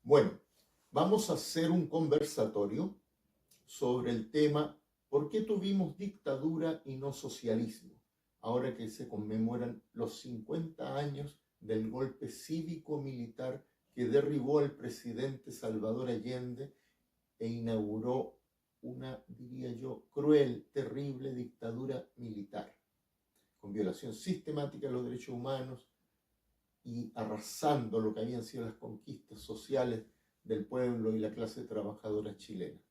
Bueno, vamos a hacer un conversatorio sobre el tema ¿por qué tuvimos dictadura y no socialismo? Ahora que se conmemoran los 50 años del golpe cívico-militar que derribó al presidente Salvador Allende e inauguró una, diría yo, cruel, terrible dictadura militar, con violación sistemática de los derechos humanos y arrasando lo que habían sido las conquistas sociales del pueblo y la clase trabajadora chilena.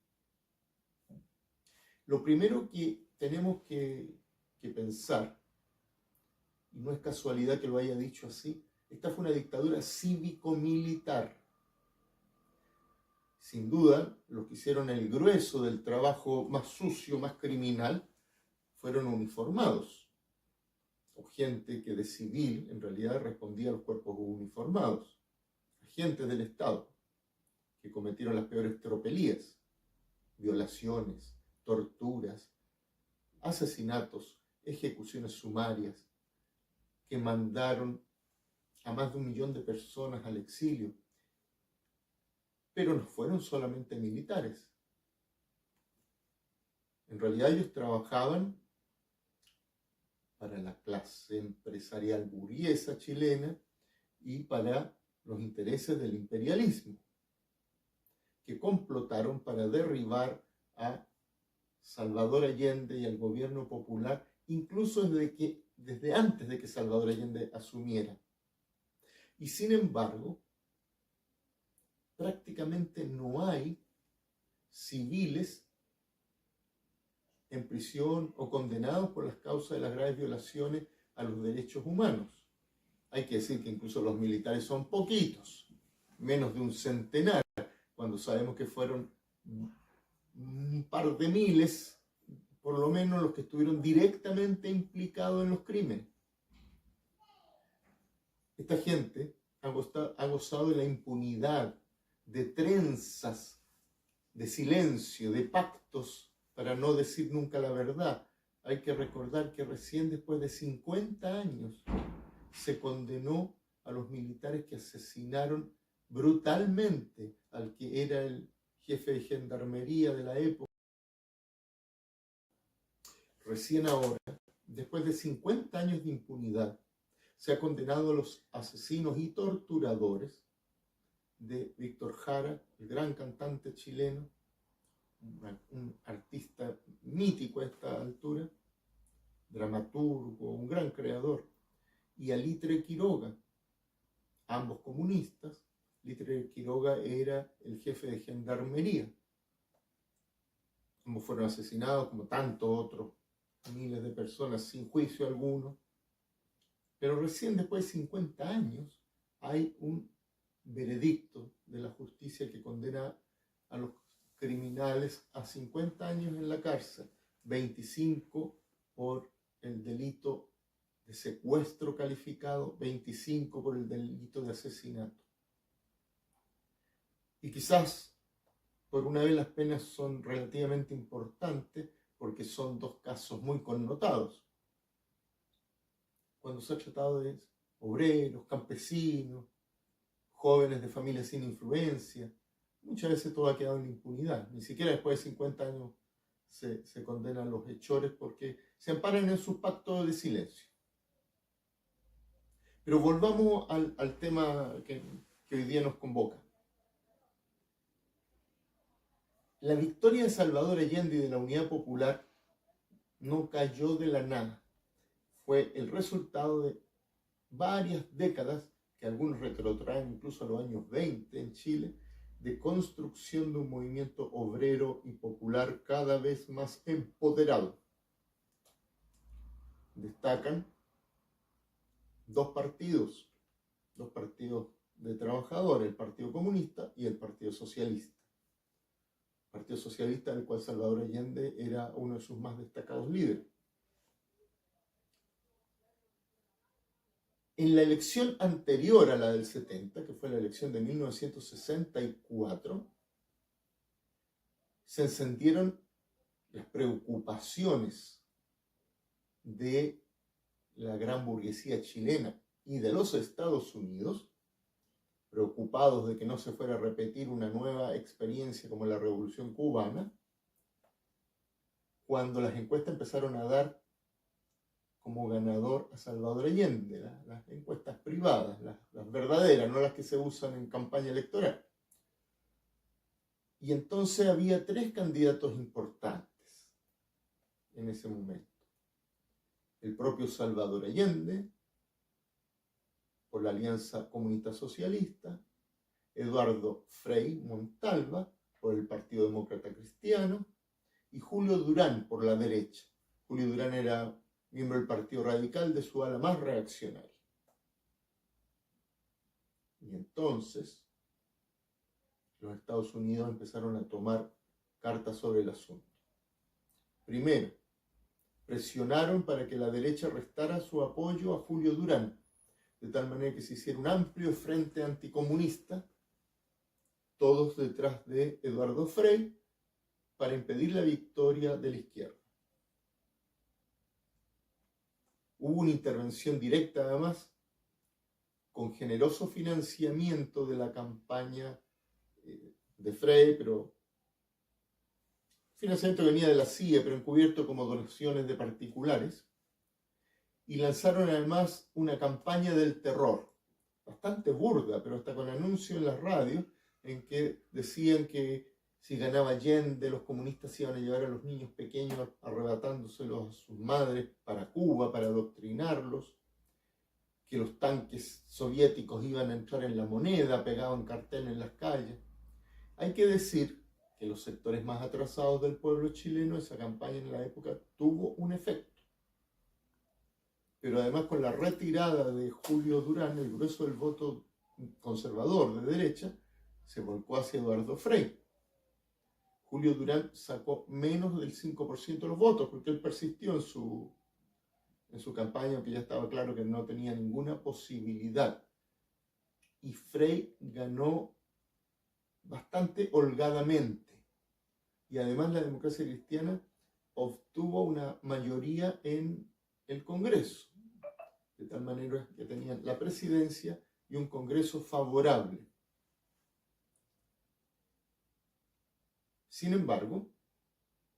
Lo primero que tenemos que pensar, y no es casualidad que lo haya dicho así, esta fue una dictadura cívico-militar. Sin duda, los que hicieron el grueso del trabajo más sucio, más criminal, fueron uniformados, o gente que de civil en realidad respondía a los cuerpos uniformados, agentes del Estado, que cometieron las peores tropelías, violaciones, torturas, asesinatos, ejecuciones sumarias, que mandaron a más de 1 millón de personas al exilio. Pero no fueron solamente militares. En realidad ellos trabajaban para la clase empresarial burguesa chilena y para los intereses del imperialismo, que complotaron para derribar a Salvador Allende y al gobierno popular, incluso desde antes de que Salvador Allende asumiera. Y sin embargo, prácticamente no hay civiles en prisión o condenados por las causas de las graves violaciones a los derechos humanos. Hay que decir que incluso los militares son poquitos, menos de un centenar, cuando sabemos que fueron un par de miles, por lo menos, los que estuvieron directamente implicados en los crímenes. Esta gente ha gozado de la impunidad, de trenzas, de silencio, de pactos para no decir nunca la verdad. Hay que recordar que recién después de 50 años se condenó a los militares que asesinaron brutalmente al que era el jefe de gendarmería de la época. Recién ahora, después de 50 años de impunidad, se ha condenado a los asesinos y torturadores de Víctor Jara, el gran cantante chileno, un artista mítico a esta altura, dramaturgo, un gran creador, y a Litre Quiroga, ambos comunistas. Litre Quiroga era el jefe de gendarmería. Ambos fueron asesinados, como tantos otros miles de personas, sin juicio alguno. Pero recién después de 50 años hay un veredicto de la justicia que condena a los criminales a 50 años en la cárcel, 25 por el delito de secuestro calificado, 25 por el delito de asesinato. Y quizás por una vez las penas son relativamente importantes porque son dos casos muy connotados. Cuando se ha tratado de obreros, campesinos, jóvenes de familias sin influencia, muchas veces todo ha quedado en impunidad. Ni siquiera después de 50 años se condenan los hechores porque se amparan en su pacto de silencio. Pero volvamos al tema que hoy día nos convoca. La victoria de Salvador Allende y de la Unidad Popular no cayó de la nada. Fue el resultado de varias décadas, que algunos retrotraen incluso a los años 20 en Chile, de construcción de un movimiento obrero y popular cada vez más empoderado. Destacan dos partidos de trabajadores, el Partido Comunista y el Partido Socialista. El Partido Socialista, del cual Salvador Allende era uno de sus más destacados líderes. En la elección anterior a la del 70, que fue la elección de 1964, se encendieron las preocupaciones de la gran burguesía chilena y de los Estados Unidos preocupados de que no se fuera a repetir una nueva experiencia como la Revolución Cubana, cuando las encuestas empezaron a dar como ganador a Salvador Allende, las encuestas privadas, las verdaderas, no las que se usan en campaña electoral. Y entonces había 3 candidatos importantes en ese momento. El propio Salvador Allende, por la Alianza Comunista Socialista, Eduardo Frei Montalva, por el Partido Demócrata Cristiano, y Julio Durán, por la derecha. Julio Durán era miembro del Partido Radical, de su ala más reaccionaria. Y entonces los Estados Unidos empezaron a tomar cartas sobre el asunto. Primero, presionaron para que la derecha restara su apoyo a Julio Durán, de tal manera que se hiciera un amplio frente anticomunista, todos detrás de Eduardo Frei, para impedir la victoria de la izquierda. Hubo una intervención directa, además, con generoso financiamiento de la campaña de Frei, pero financiamiento venía de la CIA, pero encubierto como donaciones de particulares, y lanzaron además una campaña del terror, bastante burda, pero hasta con anuncio en las radios, en que decían que si ganaba Allende, los comunistas iban a llevar a los niños pequeños arrebatándoselos a sus madres para Cuba, para adoctrinarlos, que los tanques soviéticos iban a entrar en La Moneda, pegaban cartel en las calles. Hay que decir que los sectores más atrasados del pueblo chileno, esa campaña en la época tuvo un efecto. Pero además, con la retirada de Julio Durán, el grueso del voto conservador de derecha se volcó hacia Eduardo Frei. Julio Durán sacó menos del 5% de los votos, porque él persistió en su campaña, aunque ya estaba claro que no tenía ninguna posibilidad. Y Frei ganó bastante holgadamente. Y además la democracia cristiana obtuvo una mayoría en el Congreso, de tal manera que tenían la presidencia y un Congreso favorable. Sin embargo,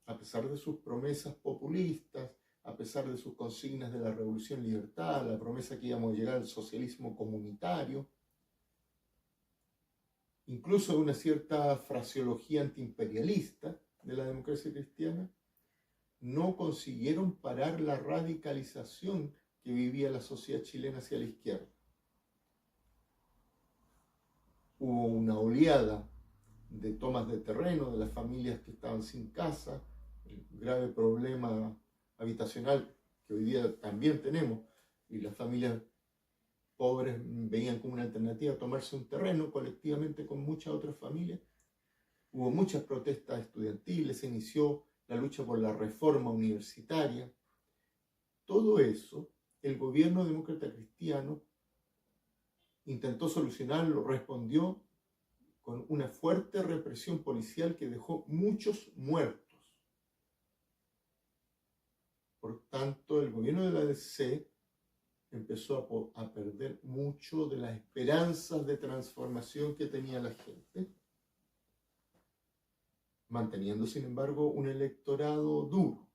a pesar de sus promesas populistas, a pesar de sus consignas de la Revolución Libertad, la promesa que íbamos a llegar al socialismo comunitario, incluso de una cierta fraseología antiimperialista de la democracia cristiana, no consiguieron parar la radicalización que vivía la sociedad chilena hacia la izquierda. Hubo una oleada de tomas de terreno de las familias que estaban sin casa, el grave problema habitacional que hoy día también tenemos, y las familias pobres veían como una alternativa tomarse un terreno colectivamente con muchas otras familias. Hubo muchas protestas estudiantiles, se inició la lucha por la reforma universitaria. Todo eso, el gobierno demócrata cristiano intentó solucionarlo, respondió con una fuerte represión policial que dejó muchos muertos. Por tanto, el gobierno de la DC empezó a perder mucho de las esperanzas de transformación que tenía la gente, manteniendo, sin embargo, un electorado duro.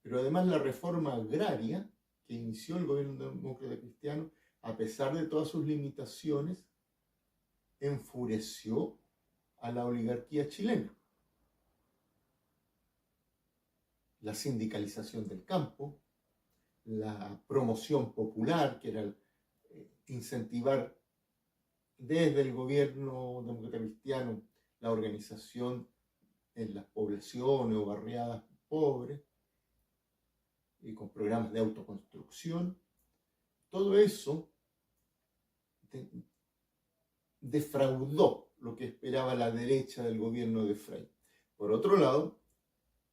Pero además la reforma agraria que inició el gobierno demócrata cristiano, a pesar de todas sus limitaciones, enfureció a la oligarquía chilena. La sindicalización del campo, la promoción popular, que era incentivar desde el gobierno demócrata cristiano la organización en las poblaciones o barriadas pobres, y con programas de autoconstrucción. Todo eso defraudó lo que esperaba la derecha del gobierno de Frei. Por otro lado,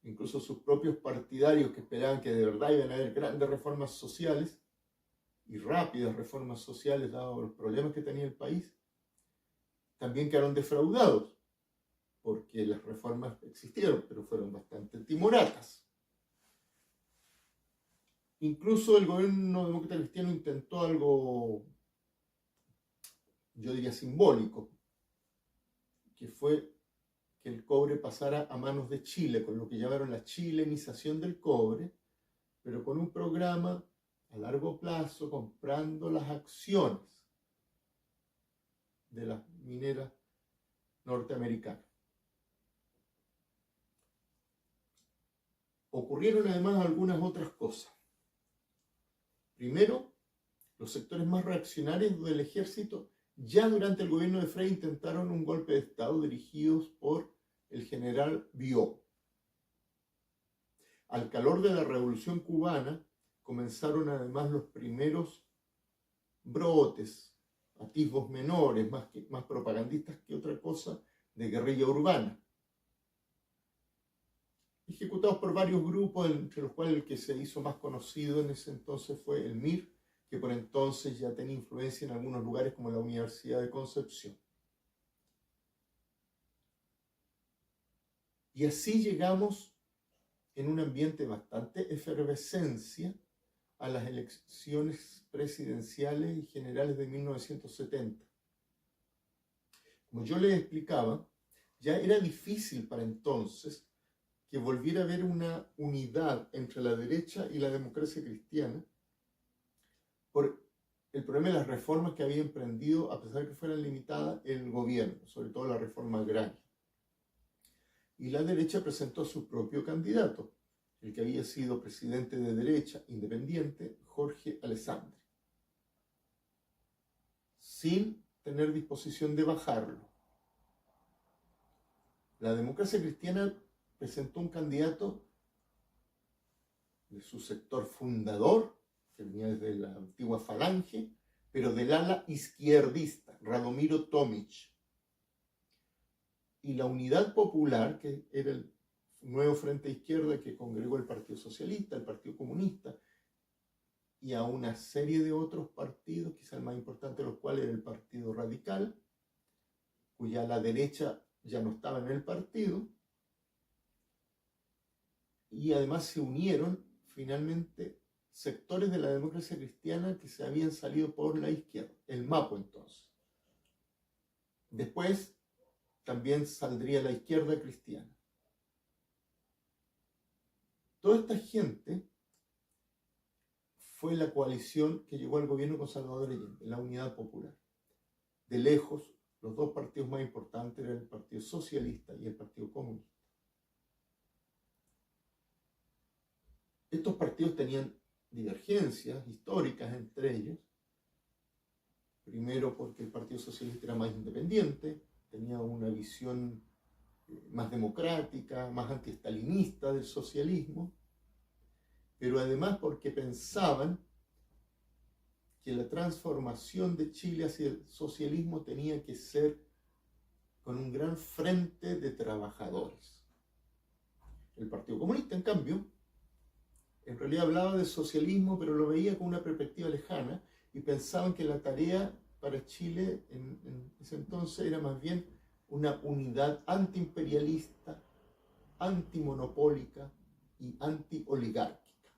incluso sus propios partidarios que esperaban que de verdad iban a haber grandes reformas sociales y rápidas reformas sociales dados los problemas que tenía el país, también quedaron defraudados, porque las reformas existieron, pero fueron bastante timoratas. Incluso el gobierno demócrata cristiano intentó algo yo diría simbólico, que fue que el cobre pasara a manos de Chile, con lo que llamaron la chilenización del cobre, pero con un programa a largo plazo, comprando las acciones de las mineras norteamericanas. Ocurrieron además algunas otras cosas. Primero, los sectores más reaccionarios del ejército ya durante el gobierno de Frei intentaron un golpe de Estado dirigidos por el general Biot. Al calor de la Revolución Cubana comenzaron además los primeros brotes, atisbos menores, más propagandistas que otra cosa, de guerrilla urbana, ejecutados por varios grupos, entre los cuales el que se hizo más conocido en ese entonces fue el MIR, que por entonces ya tenía influencia en algunos lugares como la Universidad de Concepción. Y así llegamos en un ambiente bastante efervescencia a las elecciones presidenciales y generales de 1970. Como yo les explicaba, ya era difícil para entonces que volviera a haber una unidad entre la derecha y la democracia cristiana por el problema de las reformas que había emprendido, a pesar de que fueran limitadas, el gobierno, sobre todo la reforma agraria. Y la derecha presentó a su propio candidato, el que había sido presidente de derecha independiente, Jorge Alessandri, sin tener disposición de bajarlo. La democracia cristiana presentó un candidato de su sector fundador, que venía desde la antigua Falange, pero del ala izquierdista, Radomiro Tomic. Y la Unidad Popular, que era el nuevo frente a izquierda que congregó el Partido Socialista, el Partido Comunista, y a una serie de otros partidos, quizá el más importante de los cuales era el Partido Radical, cuya la derecha ya no estaba en el partido, y además se unieron finalmente sectores de la democracia cristiana que se habían salido por la izquierda, el MAPO entonces. Después también saldría la izquierda cristiana. Toda esta gente fue la coalición que llegó al gobierno con Salvador Allende, la Unidad Popular. De lejos, los dos partidos más importantes eran el Partido Socialista y el Partido Comunista. Estos partidos tenían divergencias históricas entre ellos. Primero porque el Partido Socialista era más independiente, tenía una visión más democrática, más antiestalinista del socialismo, pero además porque pensaban que la transformación de Chile hacia el socialismo tenía que ser con un gran frente de trabajadores. El Partido Comunista, en cambio, en realidad hablaba de socialismo, pero lo veía con una perspectiva lejana y pensaban que la tarea para Chile en ese entonces era más bien una unidad antiimperialista, antimonopólica y antioligárquica.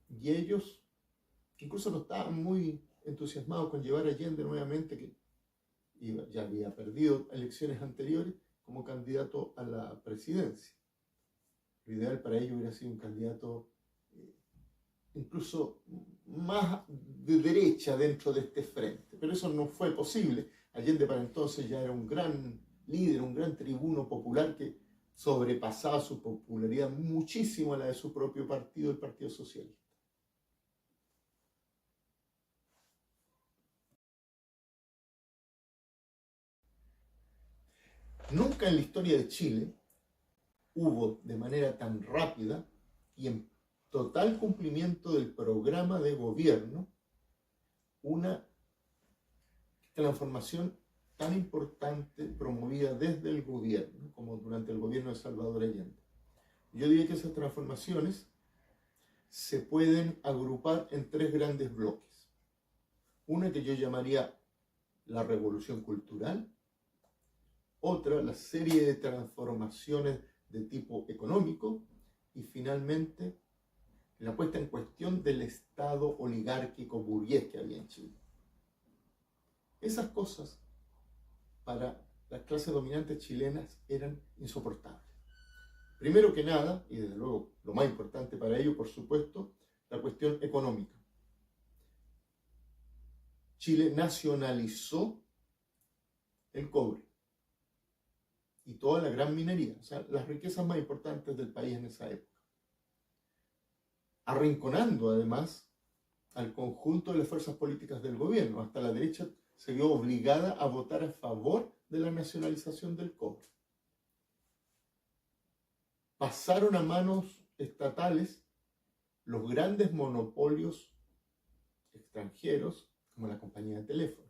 Y ellos incluso no estaban muy entusiasmados con llevar a Allende nuevamente, que ya había perdido elecciones anteriores, como candidato a la presidencia. Lo ideal para ellos hubiera sido un candidato incluso más de derecha dentro de este frente, pero eso no fue posible. Allende para entonces ya era un gran líder, un gran tribuno popular que sobrepasaba su popularidad muchísimo a la de su propio partido, el Partido Socialista. Nunca en la historia de Chile hubo de manera tan rápida y en total cumplimiento del programa de gobierno una transformación tan importante promovida desde el gobierno como durante el gobierno de Salvador Allende. Yo diría que esas transformaciones se pueden agrupar en tres grandes bloques. Una que yo llamaría la revolución cultural, otra la serie de transformaciones de tipo económico y finalmente la puesta en cuestión del Estado oligárquico burgués que había en Chile. Esas cosas para las clases dominantes chilenas eran insoportables. Primero que nada, y desde luego lo más importante para ello, por supuesto, la cuestión económica. Chile nacionalizó el cobre y toda la gran minería, o sea, las riquezas más importantes del país en esa época, arrinconando además al conjunto de las fuerzas políticas del gobierno. Hasta la derecha se vio obligada a votar a favor de la nacionalización del cobre. Pasaron a manos estatales los grandes monopolios extranjeros, como la compañía de teléfono,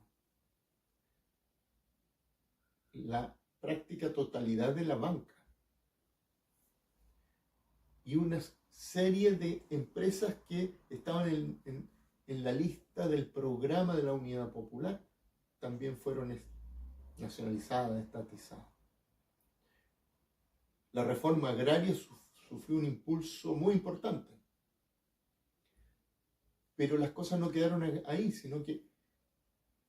la práctica totalidad de la banca y una serie de empresas que estaban en la lista del programa de la Unidad Popular también fueron nacionalizadas, estatizadas. La reforma agraria sufrió un impulso muy importante. Pero las cosas no quedaron ahí, sino que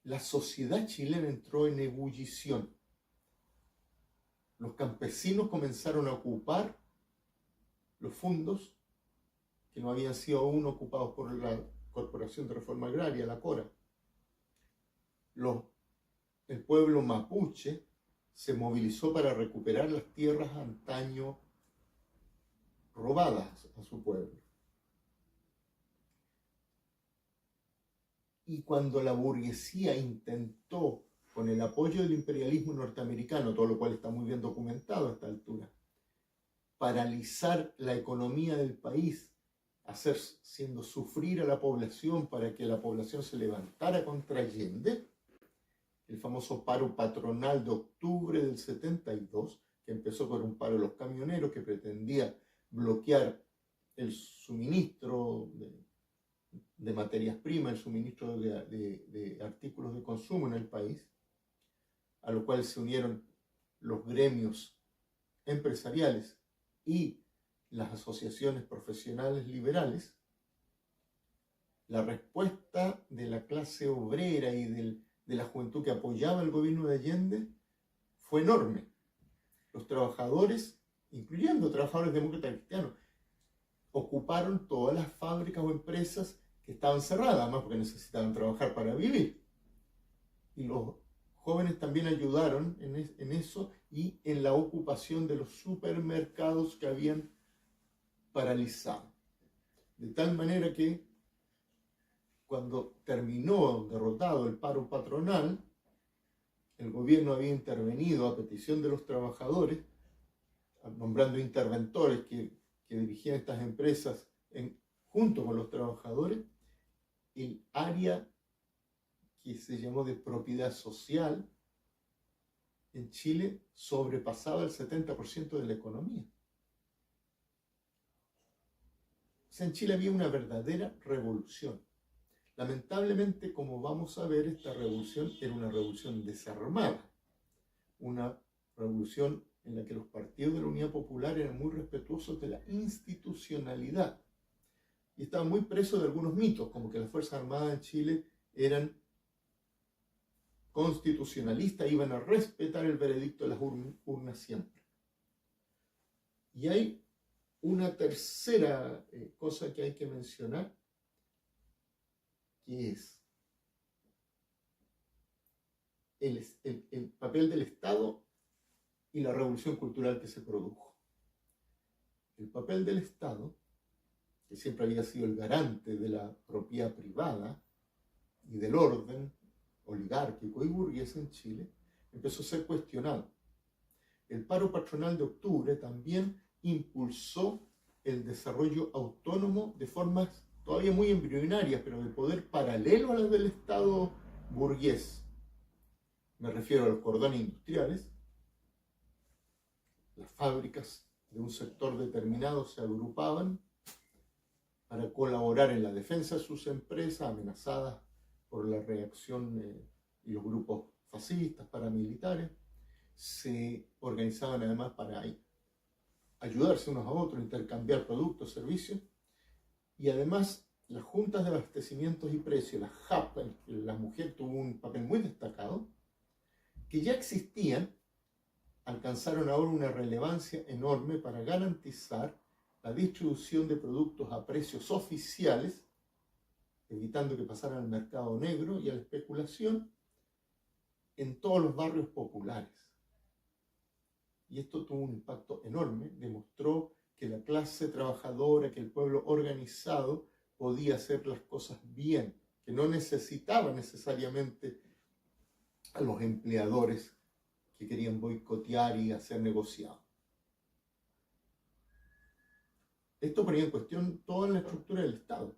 la sociedad chilena entró en ebullición. Los campesinos comenzaron a ocupar los fondos que no habían sido aún ocupados por la Corporación de Reforma Agraria, la CORA. El pueblo mapuche se movilizó para recuperar las tierras antaño robadas a su pueblo. Y cuando la burguesía intentó, con el apoyo del imperialismo norteamericano, todo lo cual está muy bien documentado a esta altura, paralizar la economía del país, haciendo sufrir a la población para que la población se levantara contra Allende, el famoso paro patronal de octubre del 72, que empezó por un paro de los camioneros que pretendía bloquear el suministro de materias primas, el suministro de artículos de consumo en el país, a lo cual se unieron los gremios empresariales y las asociaciones profesionales liberales. La respuesta de la clase obrera y de la juventud que apoyaba el gobierno de Allende fue enorme. Los trabajadores, incluyendo trabajadores demócratas cristianos, ocuparon todas las fábricas o empresas que estaban cerradas, además porque necesitaban trabajar para vivir. Y los jóvenes también ayudaron en eso y en la ocupación de los supermercados que habían paralizado. De tal manera que cuando terminó derrotado el paro patronal, el gobierno había intervenido a petición de los trabajadores, nombrando interventores que dirigían estas empresas junto con los trabajadores. El área que se llamó de propiedad social en Chile sobrepasaba el 70% de la economía. O sea, en Chile había una verdadera revolución. Lamentablemente, como vamos a ver, esta revolución era una revolución desarmada, una revolución en la que los partidos de la Unidad Popular eran muy respetuosos de la institucionalidad y estaban muy presos de algunos mitos, como que las Fuerzas Armadas en Chile eran constitucionalistas, iban a respetar el veredicto de las urnas siempre. Y hay una tercera cosa que hay que mencionar, que es el papel del Estado y la revolución cultural que se produjo. El papel del Estado, que siempre había sido el garante de la propiedad privada y del orden oligárquico y burgués en Chile, empezó a ser cuestionado. El paro patronal de octubre también impulsó el desarrollo autónomo de formas todavía muy embrionarias, pero de poder paralelo a las del Estado burgués. Me refiero a los cordones industriales. Las fábricas de un sector determinado se agrupaban para colaborar en la defensa de sus empresas amenazadas por la reacción y los grupos fascistas, paramilitares. Se organizaban además para ayudarse unos a otros, intercambiar productos, servicios, y además las juntas de abastecimientos y precios, las JAP, en que la mujer tuvo un papel muy destacado, que ya existían, alcanzaron ahora una relevancia enorme para garantizar la distribución de productos a precios oficiales, evitando que pasaran al mercado negro y a la especulación en todos los barrios populares. Y esto tuvo un impacto enorme, demostró que la clase trabajadora, que el pueblo organizado podía hacer las cosas bien, que no necesitaba necesariamente a los empleadores que querían boicotear y hacer negociados. Esto ponía en cuestión toda la estructura del Estado.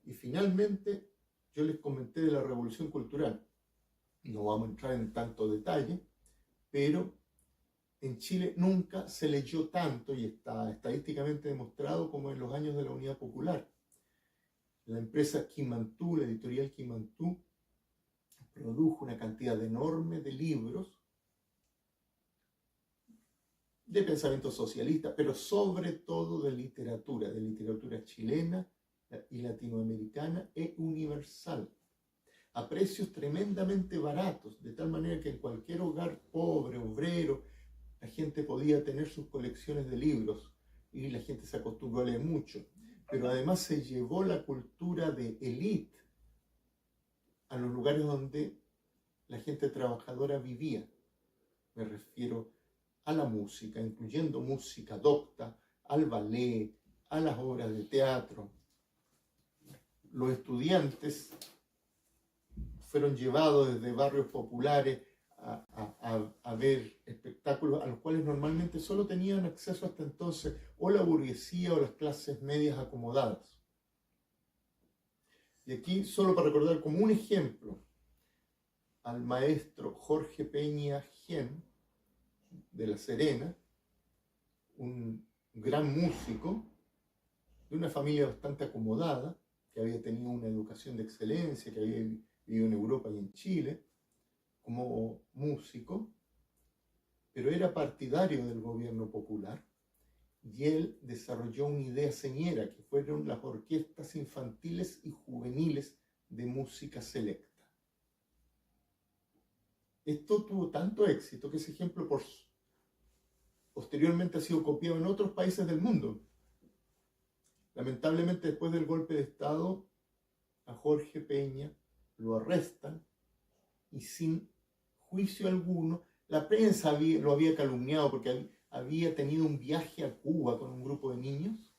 Y finalmente, yo les comenté de la revolución cultural. No vamos a entrar en tanto detalle, pero en Chile nunca se leyó tanto, y está estadísticamente demostrado, como en los años de la Unidad Popular. La empresa Quimantú, la editorial Quimantú, produjo una cantidad enorme de libros de pensamiento socialista, pero sobre todo de literatura chilena y latinoamericana e universal, a precios tremendamente baratos, de tal manera que en cualquier hogar pobre, obrero, la gente podía tener sus colecciones de libros y la gente se acostumbró a leer mucho. Pero además se llevó la cultura de élite a los lugares donde la gente trabajadora vivía. Me refiero a la música, incluyendo música docta, al ballet, a las obras de teatro. Los estudiantes fueron llevados desde barrios populares a ver espectáculos a los cuales normalmente solo tenían acceso hasta entonces o la burguesía o las clases medias acomodadas. Y aquí, solo para recordar como un ejemplo, al maestro Jorge Peña Gien, de La Serena, un gran músico de una familia bastante acomodada, que había tenido una educación de excelencia, que había vivido en Europa y en Chile como músico, pero era partidario del gobierno popular, y él desarrolló una idea señera, que fueron las orquestas infantiles y juveniles de música selecta. Esto tuvo tanto éxito que ese ejemplo posteriormente ha sido copiado en otros países del mundo. Lamentablemente, después del golpe de Estado, a Jorge Peña lo arrestan y sin juicio alguno, la prensa lo había calumniado porque había tenido un viaje a Cuba con un grupo de niños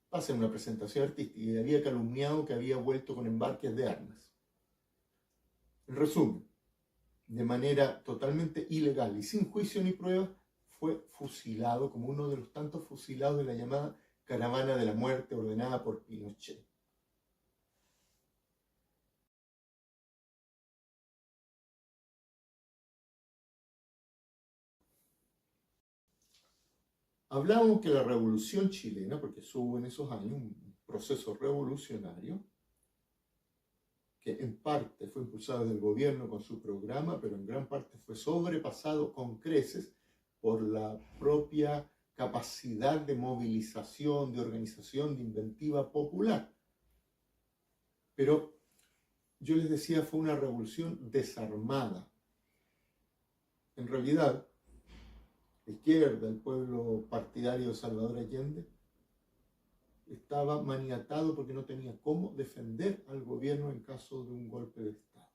para hacer una presentación artística y había calumniado que había vuelto con embarques de armas. En resumen, de manera totalmente ilegal y sin juicio ni prueba, fue fusilado como uno de los tantos fusilados de la llamada caravana de la muerte ordenada por Pinochet. Hablábamos que la revolución chilena, porque hubo en esos años un proceso revolucionario, que en parte fue impulsado desde el gobierno con su programa, pero en gran parte fue sobrepasado con creces por la propia capacidad de movilización, de organización, de inventiva popular. Pero yo les decía, fue una revolución desarmada. En realidad, la izquierda, el pueblo partidario de Salvador Allende, estaba maniatado porque no tenía cómo defender al gobierno en caso de un golpe de Estado.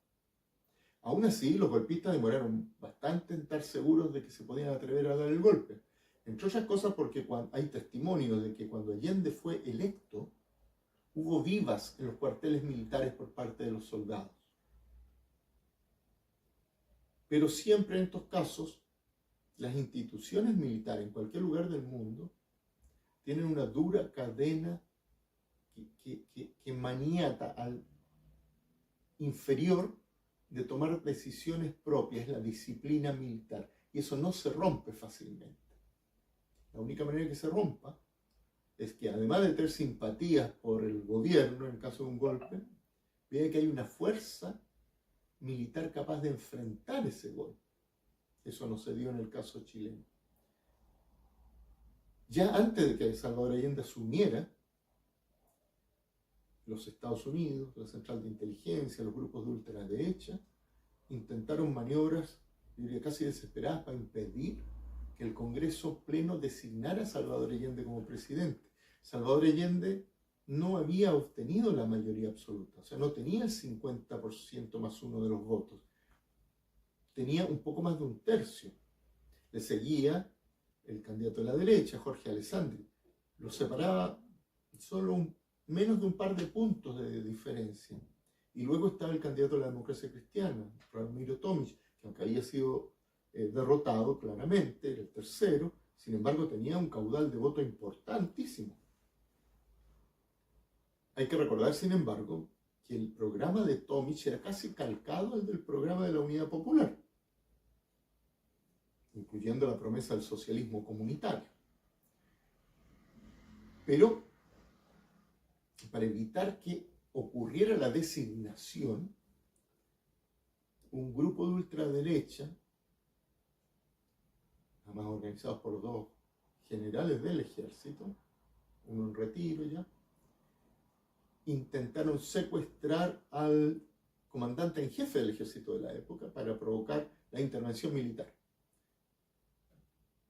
Aún así, los golpistas demoraron bastante en estar seguros de que se podían atrever a dar el golpe. Entre otras cosas porque hay testimonios de que cuando Allende fue electo, hubo vivas en los cuarteles militares por parte de los soldados. Pero siempre en estos casos, las instituciones militares en cualquier lugar del mundo tienen una dura cadena que maniata al inferior de tomar decisiones propias, la disciplina militar. Y eso no se rompe fácilmente. La única manera que se rompa es que, además de tener simpatías por el gobierno en caso de un golpe, vea que hay una fuerza militar capaz de enfrentar ese golpe. Eso no se dio en el caso chileno. Ya antes de que Salvador Allende asumiera, los Estados Unidos, la Central de Inteligencia, los grupos de ultraderecha, intentaron maniobras, yo diría casi desesperadas, para impedir que el Congreso Pleno designara a Salvador Allende como presidente. Salvador Allende no había obtenido la mayoría absoluta, o sea, no tenía el 50% más uno de los votos, tenía un poco más de un tercio. Le seguía el candidato de la derecha, Jorge Alessandri, lo separaba solo menos de un par de puntos de diferencia. Y luego estaba el candidato de la democracia cristiana, Ramiro Tomic, que aunque había sido derrotado claramente, era el tercero, sin embargo tenía un caudal de voto importantísimo. Hay que recordar, sin embargo, que el programa de Tomic era casi calcado al del programa de la Unidad Popular, incluyendo la promesa del socialismo comunitario. Pero, para evitar que ocurriera la designación, un grupo de ultraderecha, además organizados por los dos generales del ejército, uno en retiro ya, intentaron secuestrar al comandante en jefe del ejército de la época para provocar la intervención militar.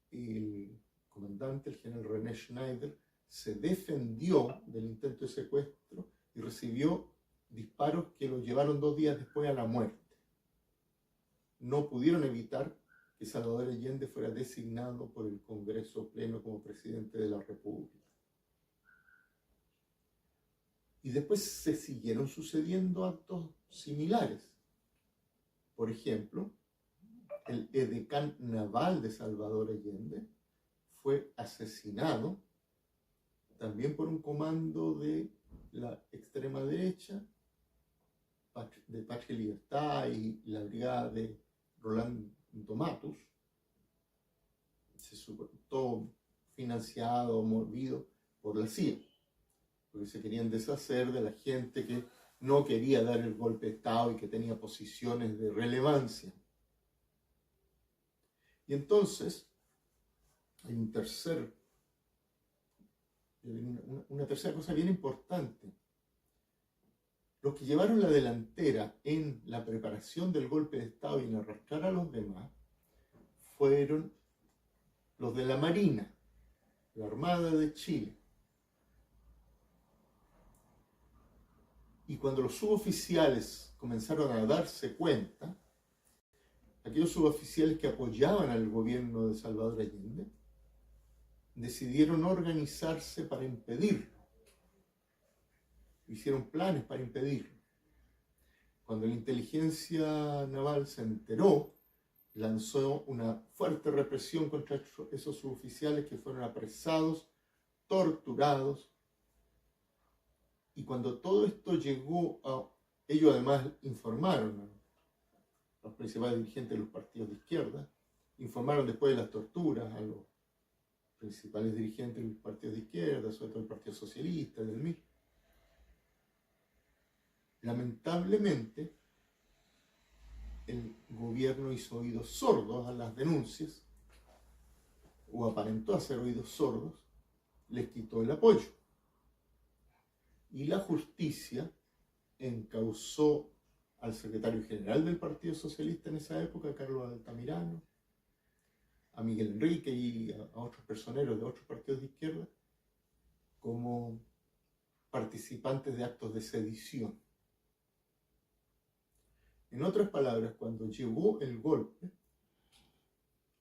El comandante, el general René Schneider, se defendió del intento de secuestro y recibió disparos que lo llevaron 2 días después a la muerte. No pudieron evitar que Salvador Allende fuera designado por el Congreso Pleno como presidente de la República. Y después se siguieron sucediendo actos similares. Por ejemplo, el edecán naval de Salvador Allende fue asesinado también por un comando de la extrema derecha, de Patria y Libertad y la brigada de Roland Domatus, todo financiado, movido por la CIA, porque se querían deshacer de la gente que no quería dar el golpe de Estado y que tenía posiciones de relevancia. Y entonces hay una tercera cosa bien importante. Los que llevaron la delantera en la preparación del golpe de Estado y en arrastrar a los demás fueron los de la Marina, la Armada de Chile. Y cuando los suboficiales comenzaron a darse cuenta, aquellos suboficiales que apoyaban al gobierno de Salvador Allende, decidieron organizarse para impedirlo. Hicieron planes para impedirlo. Cuando la inteligencia naval se enteró, lanzó una fuerte represión contra esos suboficiales que fueron apresados, torturados. Y cuando todo esto llegó a... Ellos además informaron a los principales dirigentes de los partidos de izquierda, informaron después de las torturas a los principales dirigentes de los partidos de izquierda, sobre todo el Partido Socialista, del MIR. Lamentablemente, el gobierno hizo oídos sordos a las denuncias, o aparentó hacer oídos sordos, les quitó el apoyo. Y la justicia encausó al secretario general del Partido Socialista en esa época, Carlos Altamirano, a Miguel Enrique y a otros personeros de otros partidos de izquierda como participantes de actos de sedición. En otras palabras, cuando llegó el golpe,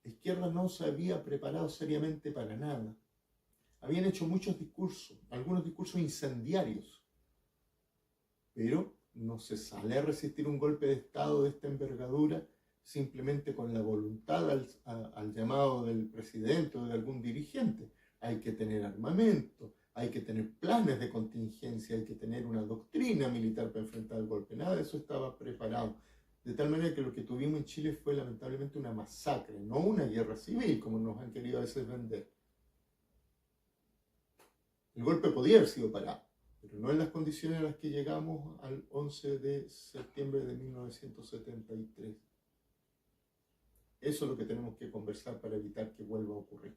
la izquierda no se había preparado seriamente para nada. Habían hecho muchos discursos, algunos discursos incendiarios, pero no se sale a resistir un golpe de Estado de esta envergadura simplemente con la voluntad al llamado del presidente o de algún dirigente. Hay que tener armamento, hay que tener planes de contingencia, hay que tener una doctrina militar para enfrentar el golpe. Nada de eso estaba preparado. De tal manera que lo que tuvimos en Chile fue lamentablemente una masacre, no una guerra civil, como nos han querido a veces vender. El golpe podía haber sido parado, pero no en las condiciones a las que llegamos al 11 de septiembre de 1973. Eso es lo que tenemos que conversar para evitar que vuelva a ocurrir.